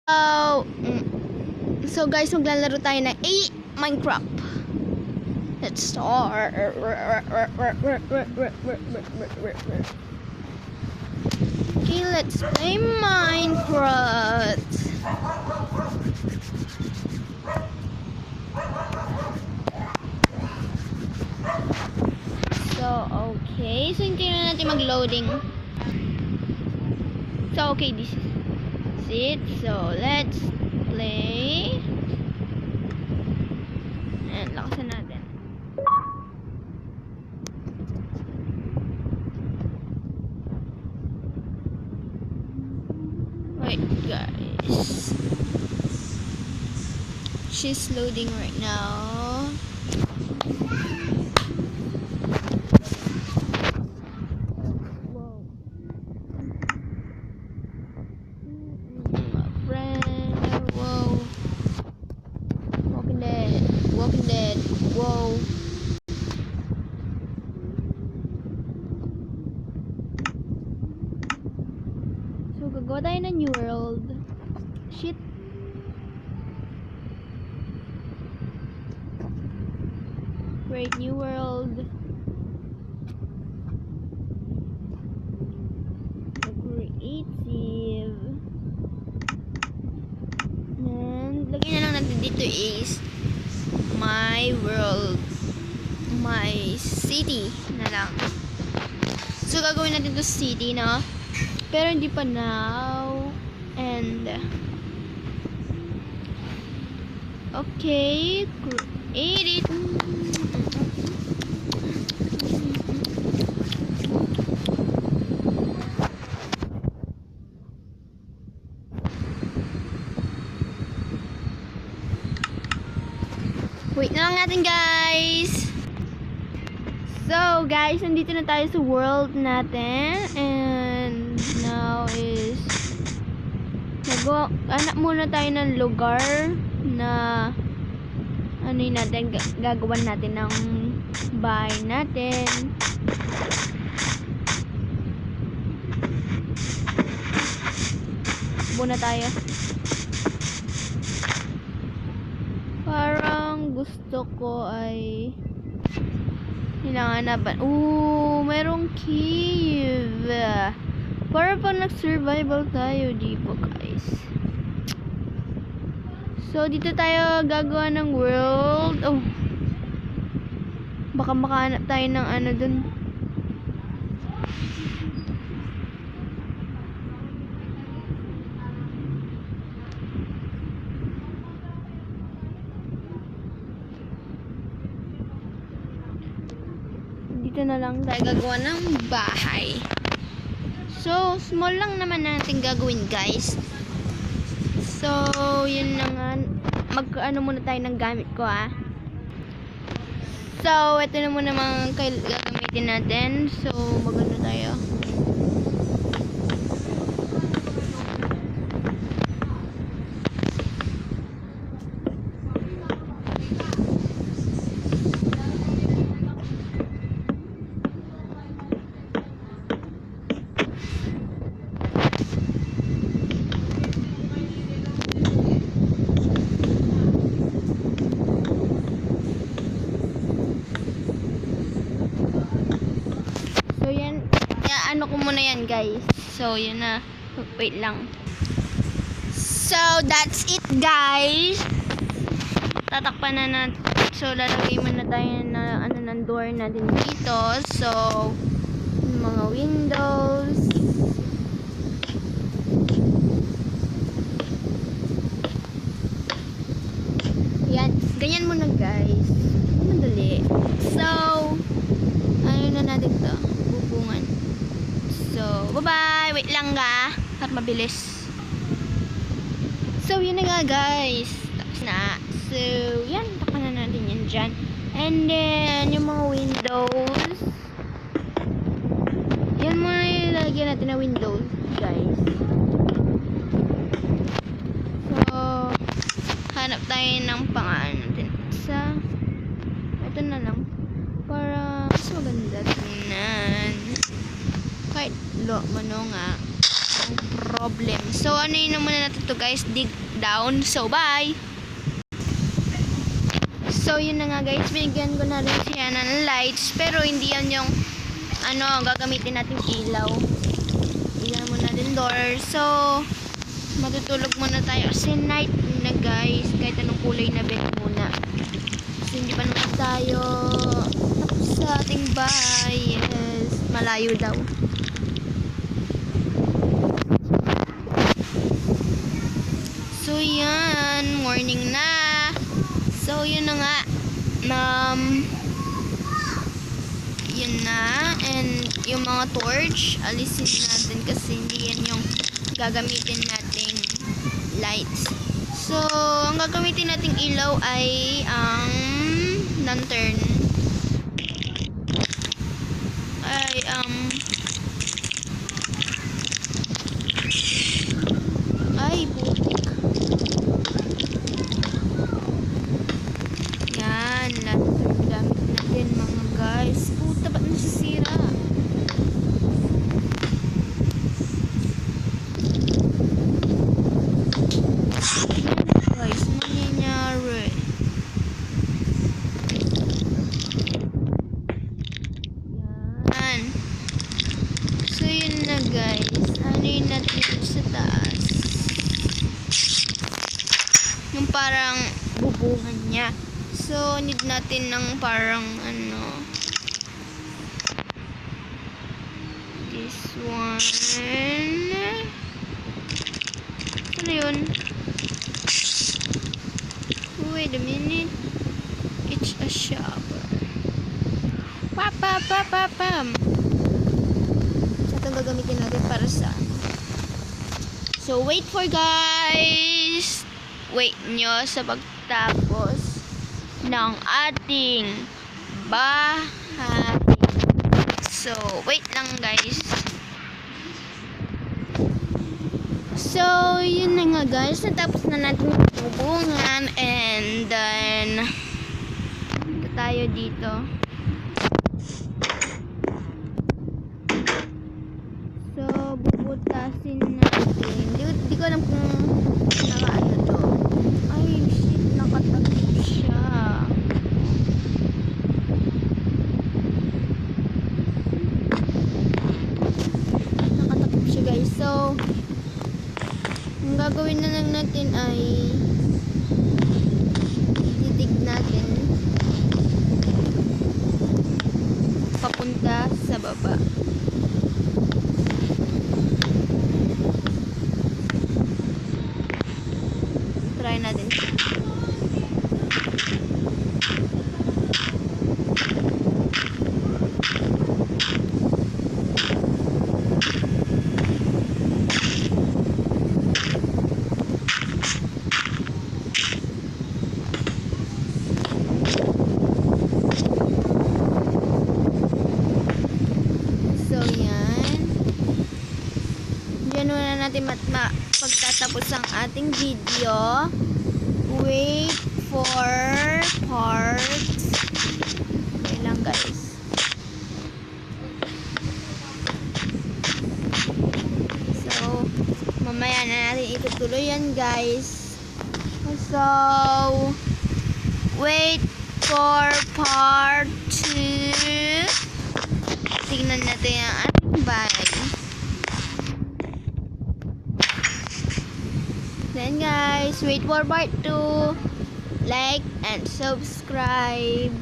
So guys, maglalaro tayo ng Minecraft. Let's start. Okay, let's play Minecraft. So, okay. So, hindi na natin mag-loading. So, okay, this is it. So, let's play. And lakasan natin. Wait, guys. She's loading right now. Whoa. My friend. Whoa. Walking Dead. Walking Dead. Whoa. So, gagawa tayo ng new world. Shit. Create new world. Creative. And, lagyan na lang natin dito is my world. My city na lang. So, gagawin natin to city, no? Pero hindi pa now. And okay, create it. Wait na lang natin, guys. So, guys, nandito na tayo sa world natin. And now is anak muna tayo ng lugar na ano yun natin, gagawan natin ng bahay natin. Muna tayo. Parang gusto ko ay hinahanapan. Merong cave. Para pag nag-survival tayo, di po, guys. So, dito tayo gagawa ng world. Baka makahanap tayo ng ano dun. Dito na lang tayo gagawa ng bahay. So, small lang naman natin gagawin, guys. So, yun na nga. Mag-ano muna tayo ng gamit ko, So, ito na muna mga gagamitin natin. So, magano tayo. Ano ko muna yan, guys. So, yun na. Wait lang. So, that's it, guys. Tatakpan na natin. So, lalagay muna tayo na ano ng door natin dito. So, mga windows. Yan. Ganyan muna, guys. Madali. So, ano na natin to? Bubungan. So, bye-bye. Wait lang ga. At mabilis. So, yun na nga, guys. Tapos na. So, yan. Takpan na natin yan dyan. And then, yung mga windows. Yan muna yung lagyan natin na windows, guys. So, hanap tayo ng pangalan natin. Ito na lang. Para mas maganda tingnan. Kahit mano nga walang problem. So, ano yun naman natin to guys, dig down. So, bye! So, yun na nga guys, binigyan ko na rin siya ng lights, pero hindi yan yung, gagamitin natin ilaw. Bigyan mo na din door. So, matutulog muna tayo. Kasi night na guys, kahit anong kulay na bed muna. Kasi hindi pa naman tayo tapos sa ating bahay. Yes, malayo daw. So, yan. Morning na. So, yun na nga. Yun na. And yung mga torch, alisin natin kasi hindi yan yung gagamitin nating lights. So, ang gagamitin nating ilaw ay ang lantern. Putik. Yan, lantern gamit natin mga guys. Puta, ba't nasisira? Guys, nangyayari. Yan. So, yun na guys. Ano yun natin sa taas? Yung parang bubungan niya. So, need natin ng parang this one. Ano yun? Wait a minute. It's a shower. Pam. Itong gagamitin natin para sa So, wait for guys. Wait nyo sa pagtapos ng ating bahay. So, wait lang guys. So, yun na nga guys. Natapos na natin yung bubungan. And then, ito tayo dito. So, bubutasin natin. Di ko alam kung nakaano to. Ay, shit. Nakatakip siya. Nakatakip siya guys. So, ang gagawin na lang natin ay titig natin papunta sa baba. Try natin. Natin pagtatapos ang ating video. Wait for parts. Okay lang guys. So, mamaya na natin itutuloy yan guys. So, wait for part 2. Tingnan natin ang ating bahay. Then guys, wait for part 2. Like and subscribe.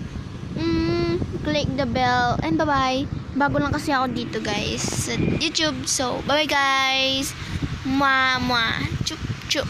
Click the bell. And bye-bye. Bago lang kasi ako dito guys sa YouTube. So, bye-bye guys. Mwah, mwah. Chup, chup.